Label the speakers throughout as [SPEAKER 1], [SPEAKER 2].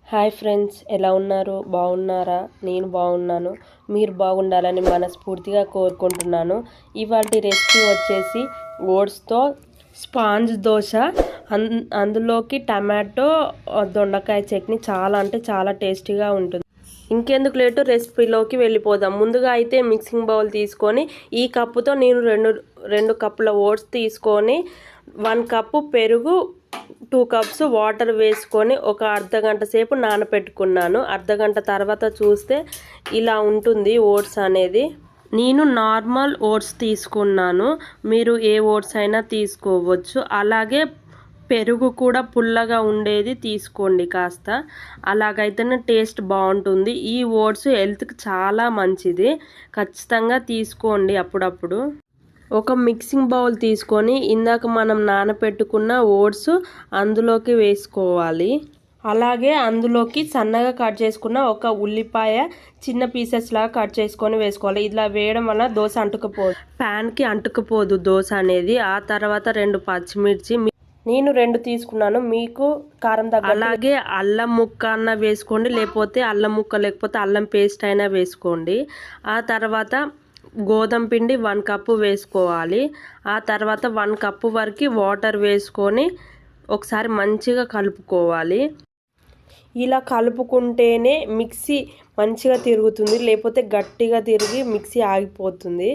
[SPEAKER 1] Hi friends, ఎలా ఉన్నారు? బాగున్నారా? నేను బాగున్నాను. మీరు బాగుండాలని మనస్ఫూర్తిగా కోరుకుంటున్నాను. ఇవాల్టి రెసిపీ వచ్చేసి ఓట్స్తో స్పాంజ్ దోశ, అందులోకి టమాటో దొండకాయ చట్నీ చాలా అంటే చాలా టేస్టీగా ఉంటుంది. ఇంకెందుకు లేటు రెసిపీలోకి వెళ్ళిపోదాం. ముందుగా అయితే మిక్సింగ్ బౌల్ తీసుకొని ఈ కప్పుతో నేను రెండు కప్పుల ఓట్స్ తీసుకొని 1 కప్పు పెరుగు 2 కప్స్ వాటర్ వేసుకొని ఒక అర్ధగంట సేపు నానపెట్టుకున్నాను. అర్ధగంట తర్వాత చూస్తే ఇలా ఉంటుంది ఓట్స్ అనేది. నేను నార్మల్ ఓట్స్ తీసుకున్నాను, మీరు ఏ ఓట్స్ అయినా తీసుకోవచ్చు. అలాగే పెరుగు కూడా పుల్లగా ఉండేది తీసుకోండి కాస్త, అలాగైతేనే టేస్ట్ బాగుంటుంది. ఈ ఓట్స్ హెల్త్కి చాలా మంచిది, ఖచ్చితంగా తీసుకోండి అప్పుడప్పుడు. ఒక మిక్సింగ్ బౌల్ తీసుకొని ఇందాక మనం నానపెట్టుకున్న ఓట్స్ అందులోకి వేసుకోవాలి. అలాగే అందులోకి సన్నగా కట్ చేసుకున్న ఒక ఉల్లిపాయ చిన్న పీసెస్ లాగా కట్ చేసుకొని వేసుకోవాలి. ఇలా వేయడం వల్ల దోశ అంటుకుపోదు, ప్యాన్కి అంటుకుపోదు దోశ అనేది. ఆ తర్వాత 2 పచ్చిమిర్చి, నేను 2 తీసుకున్నాను, మీకు కారం తగ్గ. అలాగే అల్లం ముక్క అన్న వేసుకోండి, లేకపోతే అల్లం ముక్క లేకపోతే అల్లం పేస్ట్ అయినా వేసుకోండి. ఆ తర్వాత గోధుమ పిండి 1 కప్పు వేసుకోవాలి. ఆ తర్వాత 1 కప్పు వరకు వాటర్ వేసుకొని ఒకసారి మంచిగా కలుపుకోవాలి. ఇలా కలుపుకుంటేనే మిక్సీ మంచిగా తిరుగుతుంది, లేకపోతే గట్టిగా తిరిగి మిక్సీ ఆగిపోతుంది.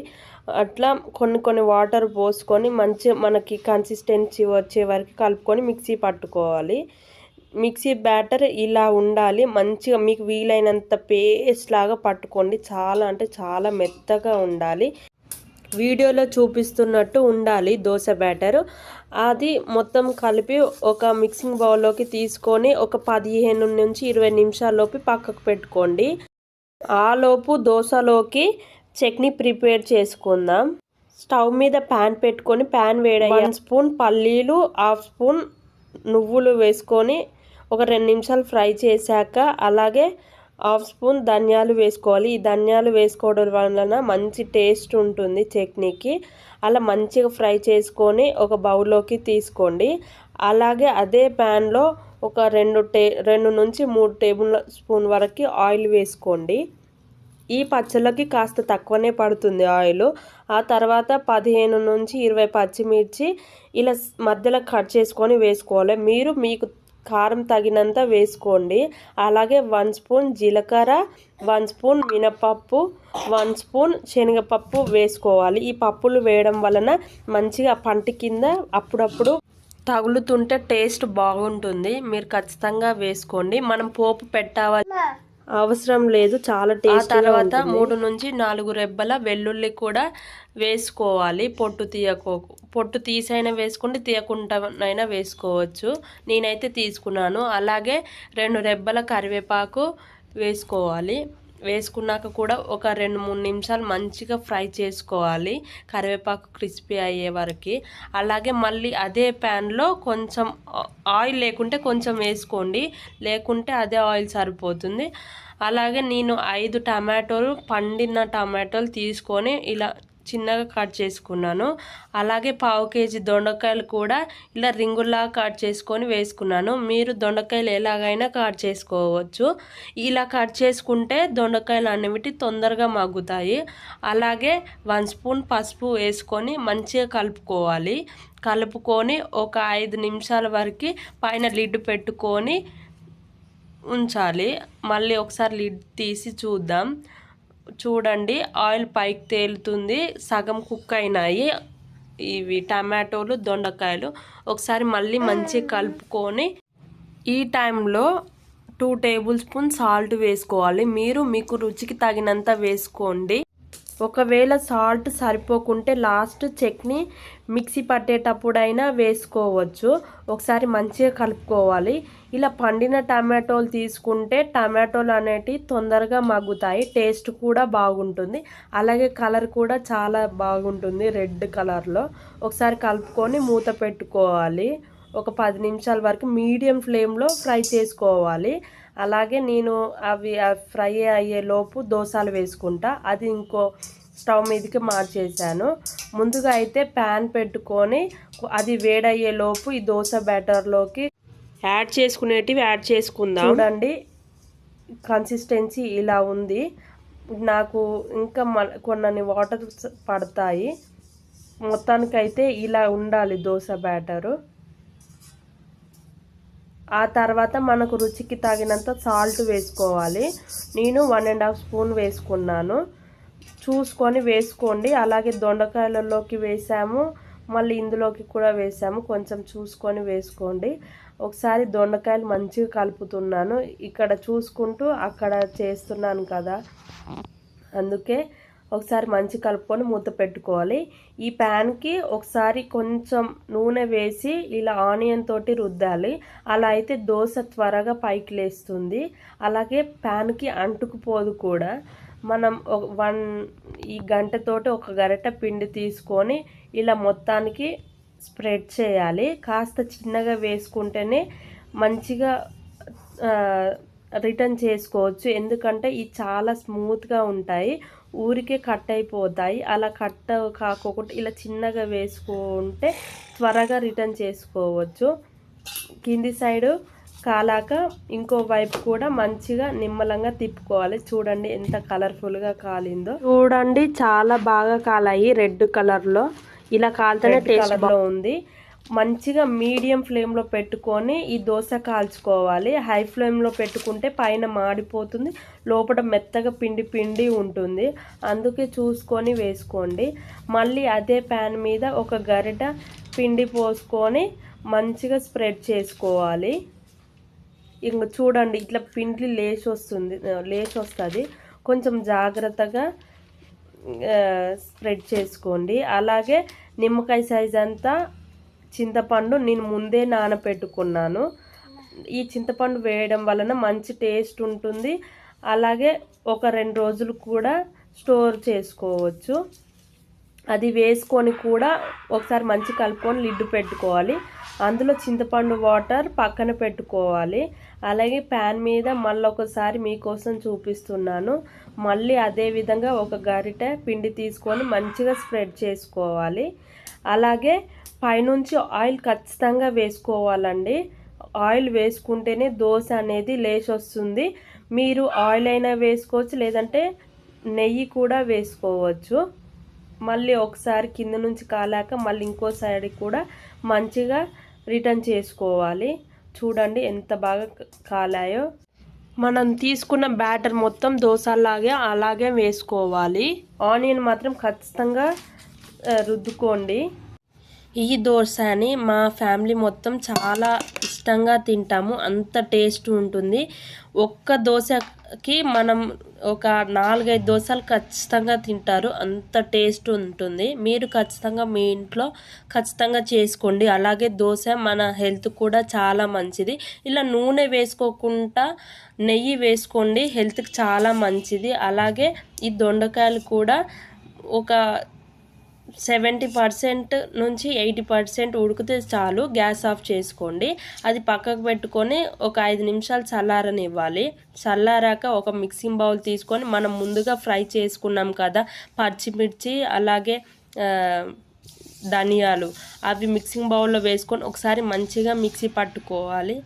[SPEAKER 1] అట్లా కొన్ని వాటర్ పోసుకొని మంచిగా మనకి కన్సిస్టెన్సీ వచ్చే వరకు కలుపుకొని మిక్సీ పట్టుకోవాలి. మిక్సీ బ్యాటర్ ఇలా ఉండాలి. మంచిగా మీకు వీలైనంత పేస్ట్ లాగా పట్టుకోండి. చాలా అంటే చాలా మెత్తగా ఉండాలి. వీడియోలో చూపిస్తున్నట్టు ఉండాలి దోశ బ్యాటర్. అది మొత్తం కలిపి ఒక మిక్సింగ్ బౌల్లోకి తీసుకొని ఒక 15 నుంచి 20 నిమిషాల్లోపు పక్కకు పెట్టుకోండి. ఆలోపు దోశలోకి చట్నీ ప్రిపేర్ చేసుకుందాం. స్టవ్ మీద ప్యాన్ పెట్టుకొని ప్యాన్ వేడి 1 స్పూన్ పల్లీలు, 1/2 స్పూన్ నువ్వులు వేసుకొని ఒక 2 నిమిషాలు ఫ్రై చేశాక అలాగే 1/2 స్పూన్ ధనియాలు వేసుకోవాలి. ఈ ధనియాలు వేసుకోవడం వలన మంచి టేస్ట్ ఉంటుంది చట్నీకి. అలా మంచిగా ఫ్రై చేసుకొని ఒక బౌల్లోకి తీసుకోండి. అలాగే అదే ప్యాన్లో ఒక 2 నుంచి 3 టేబుల్ స్పూన్ వరకు ఆయిల్ వేసుకోండి. ఈ పచ్చళ్ళకి కాస్త తక్కువనే పడుతుంది ఆయిల్. ఆ తర్వాత 15 నుంచి 20 పచ్చిమిర్చి ఇలా మధ్యలో కట్ చేసుకొని వేసుకోవాలి. మీకు కారం తగినంత వేసుకోండి. అలాగే 1 స్పూన్ జీలకర్ర, 1 స్పూన్ మినపప్పు, 1 స్పూన్ శనగపప్పు వేసుకోవాలి. ఈ పప్పులు వేయడం వలన మంచిగా పంటి కింద అప్పుడప్పుడు తగులుతుంటే టేస్ట్ బాగుంటుంది. మీరు ఖచ్చితంగా వేసుకోండి. మనం పోపు పెట్టాలి అవసరం లేదు, చాలా టేస్ట్. తర్వాత 3 నుంచి 4 రెబ్బల వెల్లుల్లి కూడా వేసుకోవాలి. పొట్టు తీసైనా వేసుకోండి, తీయకుండానైనా వేసుకోవచ్చు. నేనైతే తీసుకున్నాను. అలాగే 2 రెబ్బల కరివేపాకు వేసుకోవాలి. వేసుకున్నాక కూడా ఒక 2-3 నిమిషాలు మంచిగా ఫ్రై చేసుకోవాలి, కరివేపాకు క్రిస్పీ అయ్యే వరకు. అలాగే మళ్ళీ అదే ప్యాన్లో కొంచెం ఆయిల్ లేకుంటే కొంచెం వేసుకోండి, లేకుంటే అదే ఆయిల్ సరిపోతుంది. అలాగే నేను 5 టమాటోలు, పండిన టమాటోలు తీసుకొని ఇలా చిన్నగా కట్ చేసుకున్నాను. అలాగే 1/2 కేజీ దొండకాయలు కూడా ఇలా రింగుల్లా కట్ చేసుకొని వేసుకున్నాను. మీరు దొండకాయలు ఎలాగైనా కట్ చేసుకోవచ్చు. ఇలా కట్ చేసుకుంటే దొండకాయలు అనేవి తొందరగా మగ్గుతాయి. అలాగే 1 స్పూన్ పసుపు వేసుకొని మంచిగా కలుపుకొని ఒక 5 నిమిషాల వరకు పైన లిడ్ పెట్టుకొని ఉంచాలి. మళ్ళీ ఒకసారి లిడ్ తీసి చూద్దాం. చూడండి, ఆయిల్ పైకి తేలుతుంది, సగం కుక్ అయినాయి ఇవి టమాటోలు, దొండకాయలు. ఒకసారి మళ్ళీ మంచిగా కలుపుకొని ఈ టైంలో 2 టేబుల్ స్పూన్ సాల్ట్ వేసుకోవాలి. మీకు రుచికి తగినంత వేసుకోండి. ఒకవేళ సాల్ట్ సరిపోకుంటే లాస్ట్ చట్నీ మిక్సీ పట్టేటప్పుడైనా వేసుకోవచ్చు. ఒకసారి మంచిగా కలుపుకోవాలి. ఇలా పండిన టమాటోలు తీసుకుంటే టమాటోలు అనేటివి తొందరగా మగ్గుతాయి, టేస్ట్ కూడా బాగుంటుంది. అలాగే కలర్ కూడా చాలా బాగుంటుంది, రెడ్ కలర్లో. ఒకసారి కలుపుకొని మూత పెట్టుకోవాలి. ఒక 10 నిమిషాల వరకు మీడియం ఫ్లేమ్లో ఫ్రై చేసుకోవాలి. అలాగే నేను అవి ఫ్రై అయ్యేలోపు దోశలు వేసుకుంటా. అది ఇంకో స్టవ్ మీదకి మార్చేసాను. ముందుగా అయితే ప్యాన్ పెట్టుకొని అది వేడయ్యేలోపు ఈ దోశ బ్యాటర్లోకి యాడ్ చేసుకునేటివి యాడ్ చేసుకుందాం. చూడండి కన్సిస్టెన్సీ ఇలా ఉంది. నాకు ఇంకా కొన్ని వాటర్ పడతాయి. మొత్తానికైతే ఇలా ఉండాలి దోశ బ్యాటరు. ఆ తర్వాత మనకు రుచికి తగినంత సాల్ట్ వేసుకోవాలి. నేను 1½ స్పూన్ వేసుకున్నాను. చూసుకొని వేసుకోండి. అలాగే దొండకాయలలోకి వేసాము, మళ్ళీ ఇందులోకి కూడా వేసాము. కొంచెం చూసుకొని వేసుకోండి. ఒకసారి దొండకాయలు మంచిగా కలుపుతున్నాను. ఇక్కడ చూసుకుంటూ అక్కడ చేస్తున్నాను కదా, అందుకే ఒకసారి మంచి కలుపుకొని మూత పెట్టుకోవాలి. ఈ ప్యాన్కి ఒకసారి కొంచెం నూనె వేసి ఇలా ఆనియన్ తోటి రుద్దాలి. అలా అయితే దోశ త్వరగా పైకి లేస్తుంది. అలాగే ప్యాన్కి అంటుకుపోదు కూడా. మనం ఈ గంటతోటి ఒక గరిట పిండి తీసుకొని ఇలా మొత్తానికి స్ప్రెడ్ చేయాలి. కాస్త చిన్నగా వేసుకుంటేనే మంచిగా రిటర్న్ చేసుకోవచ్చు. ఎందుకంటే ఇవి చాలా స్మూత్గా ఉంటాయి, ఊరికే కట్ అయిపోతాయి. అలా కట్ కాకోకుండా ఇలా చిన్నగా వేసుకుంటే త్వరగా రిటర్న్ చేసుకోవచ్చు. కింది సైడు కాలాక ఇంకో వైపు కూడా మంచిగా నిమ్మలంగా తిప్పుకోవాలి. చూడండి ఎంత కలర్ఫుల్గా కాలిందో. చూడండి చాలా బాగా కాలాయి. రెడ్ కలర్లో ఇలా కాలితేనే టేస్ట్ ఉంది. మంచిగా మీడియం ఫ్లేమ్లో పెట్టుకొని ఈ దోశ కాల్చుకోవాలి. హై ఫ్లేమ్లో పెట్టుకుంటే పైన మాడిపోతుంది, లోపల మెత్తగా పిండి పిండి ఉంటుంది. అందుకే చూసుకొని వేసుకోండి. మళ్ళీ అదే ప్యాన్ మీద ఒక గరిట పిండి పోసుకొని మంచిగా స్ప్రెడ్ చేసుకోవాలి. ఇంక చూడండి ఇట్లా పిండి లేచి వస్తుంది. కొంచెం జాగ్రత్తగా స్ప్రెడ్ చేసుకోండి. అలాగే నిమ్మకాయ సైజ్ అంతా చింతపండు నేను ముందే నానపెట్టుకున్నాను. ఈ చింతపండు వేయడం వలన మంచి టేస్ట్ ఉంటుంది. అలాగే ఒక 2 రోజులు కూడా స్టోర్ చేసుకోవచ్చు. అది వేసుకొని కూడా ఒకసారి మంచి కలుపుకొని లిడ్ పెట్టుకోవాలి. అందులో చింతపండు వాటర్ పక్కన పెట్టుకోవాలి. అలాగే ప్యాన్ మీద మళ్ళీ ఒకసారి మీకోసం చూపిస్తున్నాను. మళ్ళీ అదే విధంగా ఒక గరిటె పిండి తీసుకొని మంచిగా స్ప్రెడ్ చేసుకోవాలి. అలాగే పైనుంచి ఆయిల్ ఖచ్చితంగా వేసుకోవాలండి. ఆయిల్ వేసుకుంటేనే దోశ అనేది లేచి వస్తుంది. మీరు ఆయిల్ అయినా వేసుకోవచ్చు, లేదంటే నెయ్యి కూడా వేసుకోవచ్చు. మళ్ళీ ఒకసారి కింద నుంచి కాలాక మళ్ళీ ఇంకో సైడ్ కూడా మంచిగా రిటర్న్ చేసుకోవాలి. చూడండి ఎంత బాగా కాలాయో. మనం తీసుకున్న బ్యాటర్ మొత్తం దోశలాగే అలాగే వేసుకోవాలి. ఆనియన్ మాత్రం ఖచ్చితంగా రుద్దుకోండి. ఈ దోశని మా ఫ్యామిలీ మొత్తం చాలా ఇష్టంగా తింటాము. అంత టేస్ట్ ఉంటుంది. ఒక్క దోశకి మనం ఒక 4-5 దోశలు ఖచ్చితంగా తింటారు. అంత టేస్ట్ ఉంటుంది. మీరు ఖచ్చితంగా మీ ఇంట్లో ఖచ్చితంగా చేసుకోండి. అలాగే దోశ మన హెల్త్ కూడా చాలా మంచిది. ఇలా నూనె వేసుకోకుండా నెయ్యి వేసుకోండి, హెల్త్కి చాలా మంచిది. అలాగే ఈ దొండకాయలు కూడా ఒక 70% నుంచి 80% ఉడికితే చాలు. గ్యాస్ ఆఫ్ చేసుకోండి. అది పక్కకు పెట్టుకొని ఒక 5 నిమిషాలు చల్లారనివ్వాలి. చల్లారాక ఒక మిక్సింగ్ బౌల్ తీసుకొని మనం ముందుగా ఫ్రై చేసుకున్నాం కదా పచ్చిమిర్చి అలాగే ధనియాలు, అవి మిక్సింగ్ బౌల్లో వేసుకొని ఒకసారి మంచిగా మిక్సీ పట్టుకోవాలి.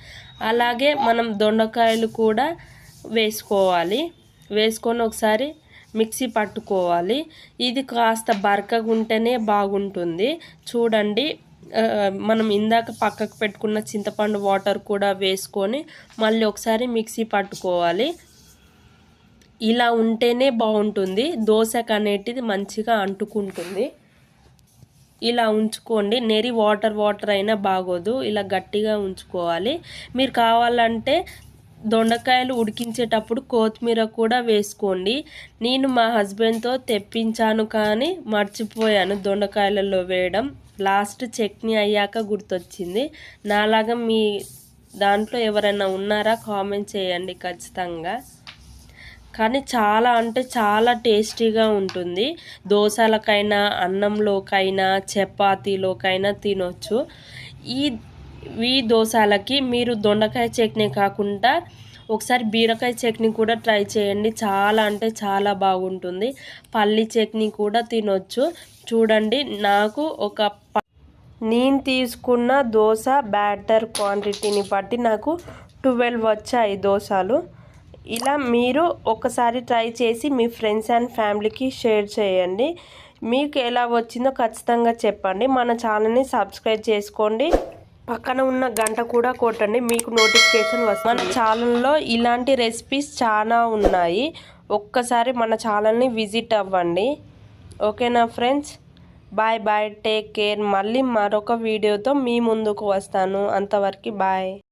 [SPEAKER 1] అలాగే మనం దొండకాయలు కూడా వేసుకోవాలి. వేసుకొని ఒకసారి మిక్సీ పట్టుకోవాలి. ఇది కాస్త బరకగా ఉంటేనే బాగుంటుంది. చూడండి మనం ఇందాక పక్కకు పెట్టుకున్న చింతపండు వాటర్ కూడా వేసుకొని మళ్ళీ ఒకసారి మిక్సీ పట్టుకోవాలి. ఇలా ఉంటేనే బాగుంటుంది. దోశకు అనేటిది మంచిగా అంటుకుంటుంది. ఇలా ఉంచుకోండి. నెరి వాటర్ అయినా బాగోదు. ఇలా గట్టిగా ఉంచుకోవాలి. మీరు కావాలంటే దొండకాయలు ఉడికించేటప్పుడు కొత్తిమీర కూడా వేసుకోండి. నేను మా హస్బెండ్తో తెప్పించాను కానీ మర్చిపోయాను దొండకాయలలో వేయడం. లాస్ట్ చట్నీ అయ్యాక గుర్తొచ్చింది. నాలాగా మీ దాంట్లో ఎవరైనా ఉన్నారా కామెంట్ చేయండి ఖచ్చితంగా. కానీ చాలా అంటే చాలా టేస్టీగా ఉంటుంది. దోశలకైనా అన్నంలోకైనా చపాతీలోకైనా తినొచ్చు. ఈ దోశలకి మీరు దొండకాయ చట్నీ కాకుండా ఒకసారి బీరకాయ చట్నీ కూడా ట్రై చేయండి. చాలా అంటే చాలా బాగుంటుంది. పల్లి చట్నీ కూడా తినొచ్చు. చూడండి నేను తీసుకున్న దోశ బ్యాటర్ క్వాంటిటీని బట్టి నాకు 12 వచ్చాయి దోశలు. ఇలా మీరు ఒకసారి ట్రై చేసి మీ ఫ్రెండ్స్ అండ్ ఫ్యామిలీకి షేర్ చేయండి. మీకు ఎలా వచ్చిందో ఖచ్చితంగా చెప్పండి. మన ఛానల్ని సబ్స్క్రైబ్ చేసుకోండి, పక్కన ఉన్న గంట కూడా కొట్టండి, మీకు నోటిఫికేషన్ వస్తుంది. మన ఛానల్లో ఇలాంటి రెసిపీస్ చాలా ఉన్నాయి. ఒక్కసారి మన ఛానల్ని విజిట్ అవ్వండి. ఓకేనా friends, bye bye, take care. మళ్ళీ మరొక వీడియోతో మీ ముందుకు వస్తాను. అంతవరకు బాయ్.